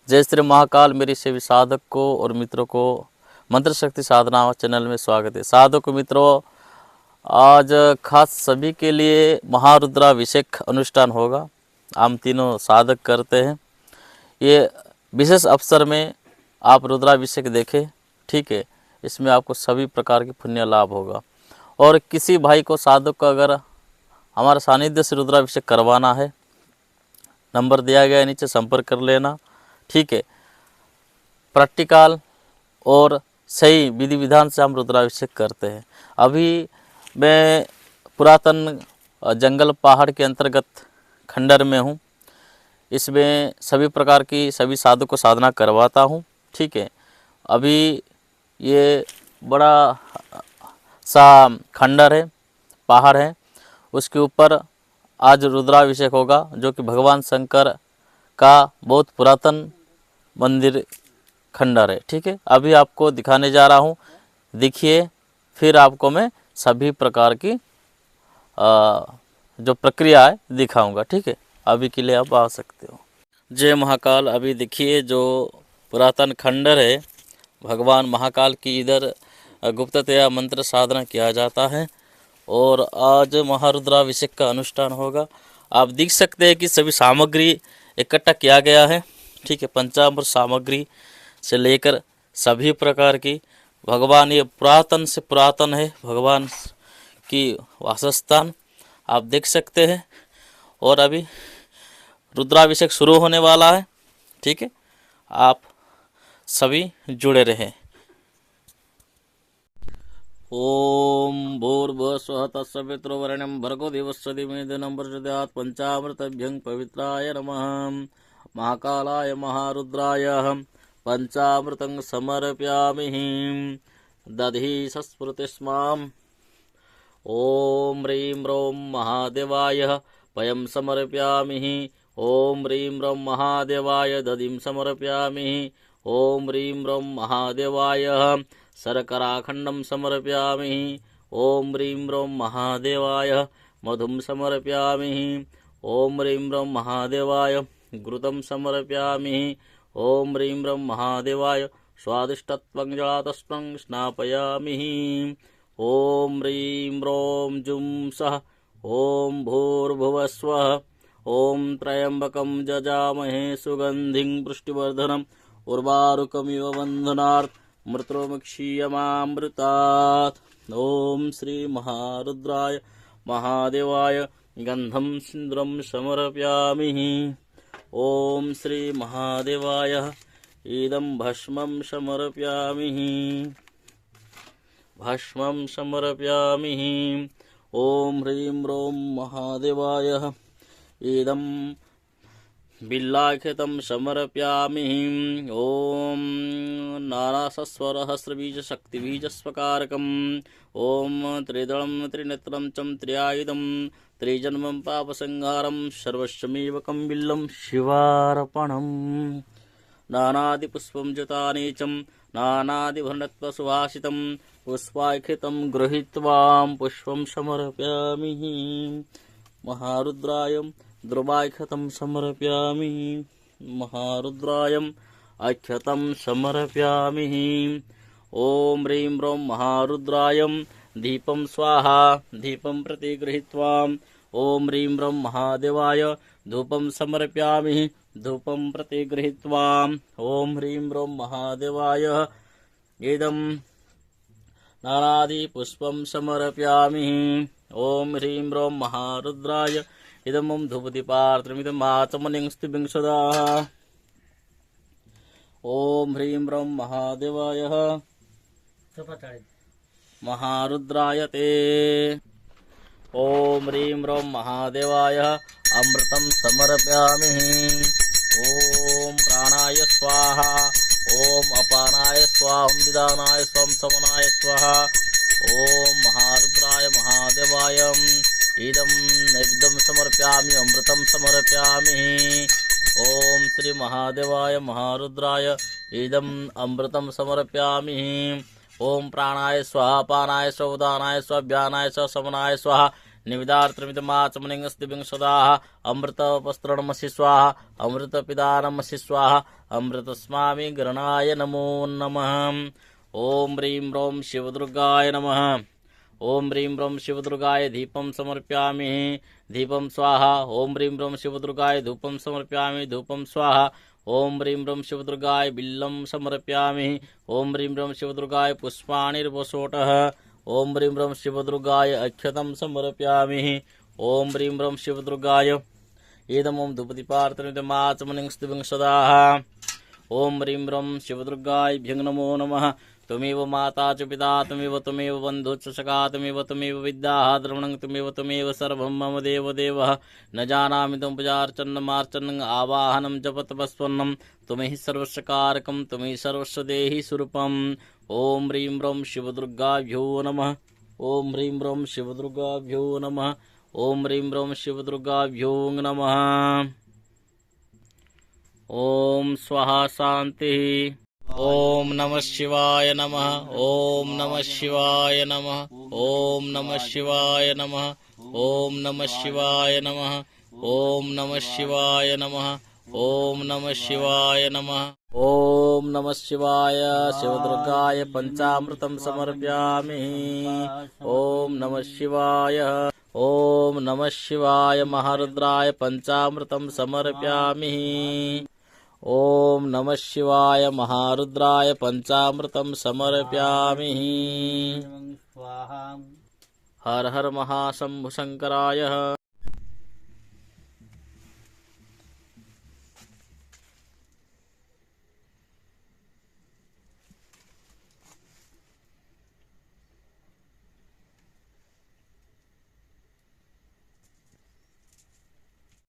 जय श्री महाकाल। मेरे सभी साधक को और मित्रों को मंत्र शक्ति साधना चैनल में स्वागत है। साधक मित्रों, आज खास सभी के लिए महारुद्राभिषेक अनुष्ठान होगा। हम तीनों साधक करते हैं। ये विशेष अवसर में आप रुद्राभिषेक देखें, ठीक है। इसमें आपको सभी प्रकार की पुण्य लाभ होगा। और किसी भाई को साधक को अगर हमारे सानिध्य से रुद्राभिषेक करवाना है, नंबर दिया गया है नीचे, संपर्क कर लेना, ठीक है। प्रैक्टिकल और सही विधि विधान से हम रुद्राभिषेक करते हैं। अभी मैं पुरातन जंगल पहाड़ के अंतर्गत खंडर में हूँ। इसमें सभी प्रकार की सभी साधु को साधना करवाता हूँ, ठीक है। अभी ये बड़ा सा खंडर है, पहाड़ है, उसके ऊपर आज रुद्राभिषेक होगा, जो कि भगवान शंकर का बहुत पुरातन मंदिर खंडर है, ठीक है। अभी आपको दिखाने जा रहा हूँ, देखिए, फिर आपको मैं सभी प्रकार की जो प्रक्रिया है दिखाऊंगा, ठीक है। अभी के लिए आप आ सकते हो। जय महाकाल। अभी देखिए जो पुरातन खंडर है, भगवान महाकाल की इधर गुप्ततया मंत्र साधना किया जाता है और आज महारुद्राभिषेक का अनुष्ठान होगा। आप देख सकते हैं कि सभी सामग्री इकट्ठा किया गया है, ठीक है। पंचामृत सामग्री से लेकर सभी प्रकार की, भगवान ये पुरातन से पुरातन है, भगवान की वासस्थान आप देख सकते हैं। और अभी रुद्राभिषेक शुरू होने वाला है, ठीक है। आप सभी जुड़े रहें। ओम भूर्भुवस्सुः तत्सवितुर्वरेण्यं भर्गो देवस्य धीमहि धियो प्रचोदयात्। पंचामृतभ्यं पवित्राय नमः। महाकालाय महारुद्राय पंचामृतं समर्पयामि। दधि सस्मृतिस्माम्। ओम ह्रीं ह्रौं महादेवाय पयं समर्पयामि। ओम ह्रीं ह्रौं महादेवाय दधिं समर्पयामि। ओम ह्रीं ह्रौं महादेवाय शर्कराखण्डं समर्पयामि। ओम ह्रीं ह्रौं महादेवाय मधुं समर्पयामि। ओम ह्रीं ह्रौं महादेवाय घृतं समर्पयामि। ओम ह्रीं ह्रौं महादेवाय स्वादिष्टत्वं जलातस्पं स्नापयामि। ओम ह्रीं ह्रौं जुं सः। ओम भूर्भुवस्वः। ओम त्र्यंबकं जजामहे सुगंधिं पुष्टिवर्धनम् उर्वारुकमिव बन्धनात् मृत्युमुक्षीयमामृतात्। ओम श्री महारुद्राय महादेवाय गंधं सिंदूरं समर्पयामि। ओम श्री महादेवाय इदं भस्मं समर्पयामि। भस्मं समर्पयामि। ओम ह्रीं ह्रौं महादेवाय इदं बिल्लाख्यतं समर्पयामि। ओम नारासस्वरहस्रबीजशक्तिबीजस्वकारकम्। ओम त्रिदलं त्रिनेत्रं चं त्र्यायुधं त्रिजन्मं पापसंहारं सर्वस्वमेवकं बिल्लं शिवार्पणम्। नानादिपुष्पं जुतानि चं नानादिवर्णत्वसुभाषितं पुष्पाख्यतं गृहीत्वा पुष्पं समर्पयामि। महारुद्राय द्रुवाख्यतं समर्पयामि। महारुद्राय अख्यतं समर्पयामि। ओम ह्रीं ह्रौं महारुद्राय दीपं स्वाहा दीपं प्रति गृहीत्वा। ओम ह्रीं ह्रौं महादेवाय धूपं समर्पयामि। धूपं प्रति गृहीत्वा। ओम ह्रीं ह्रौं महादेवाय इदं नानादिपुष्पं समर्पयामि। ओम ह्रीं ह्रौं महारुद्राय इदं धूपदीपार्त्रमिदम् आचमनीयं सदा। ओम ह्रीं ह्रौं महादेवाय महारुद्राय ते। ओम ह्रीं ह्रौं महादेवाय अमृतं समर्पयामि। ओम प्राणाय स्वाहा। ओम अपानाय स्वाहा। ओम विदानाय स्वाहा। समनाय स्वाहा। ओम महारुद्राय महादेवाय इदं नैवेद्यं समर्पयामि। अमृतं समर्पयामि। ओम श्री महादेवाय महारुद्राय इदं अमृतं समर्पयामि। ओम प्राणाय स्वाहा। अपानाय स्वाहा। उदानाय स्वाहा। व्यानाय स्वाहा। समनाय स्वाहा। निविदार्त्रमिदमाचमनिंगस्तिभिं सदाः अमृतवस्त्रणमसि स्वाहा अमृतपिदानमसि स्वाहा अमृतस्वामी गृणाय नमो नमः। ओम ह्रीं ह्रौं शिवदुर्गाय नमः। ओम ह्रीं ह्रौं शिवदुर्गाय दीपं समर्पयामि दीपं स्वाहा। ओम ह्रीं ह्रौं शिवदुर्गाय धूपं समर्पयामि धूपं स्वाहा। ओम ह्रीं ह्रौं शिवदुर्गाय बिल्लं समर्पयामि। ओम ह्रीं ह्रौं शिवदुर्गाय पुष्पाणिर्वसोटः। ओम ह्रीं ह्रौं शिवदुर्गाय अक्षतं समर्पयामि। ओम ह्रीं ह्रौं शिवदुर्गाय इदमं धूपदीपार्तनमिदमाचमनिंस्तिभिं सदाः। ओम ह्रीं ह्रौं शिवदुर्गाभ्यं नमो नमः। त्वमेव माता च पिता त्वमेव बन्धुश्च सखा त्वमेव विद्याः द्रवणं त्वमेव सर्वं मम देवदेवः। न जानामि त्वं पूजार्चनमार्चनम् आवाहनं जपतपस्वन्नं त्वमेहि सर्वस्यकारकं त्वमेहि सर्वस्य देहि स्वरूपम्। ओम ह्रीं ह्रौं शिवदुर्गाभ्यो नमः। ओम ह्रीं ह्रौं शिवदुर्गाभ्यो नमः। ओम ह्रीं ह्रौं शिवदुर्गाभ्यो नमः। ओम स्वाहा शांति। ओम नमः शिवाय नमः। ओम नमः शिवाय नमः। ओम नमः शिवाय नमः। ओम नमः शिवाय नमः। ओम नमः शिवाय नमः। ओम नमः शिवाय नमः। ओम नमः शिवाय शिवदुर्गाय पंचामृतं समर्पयामि। ओम नमः शिवाय। ओम नमः शिवाय महारुद्राय पंचामृतं समर्पयामि। ओम नमः शिवाय महारुद्राय पंचामृतं समर्पयामि। हर हर महाशंभु शंकराय।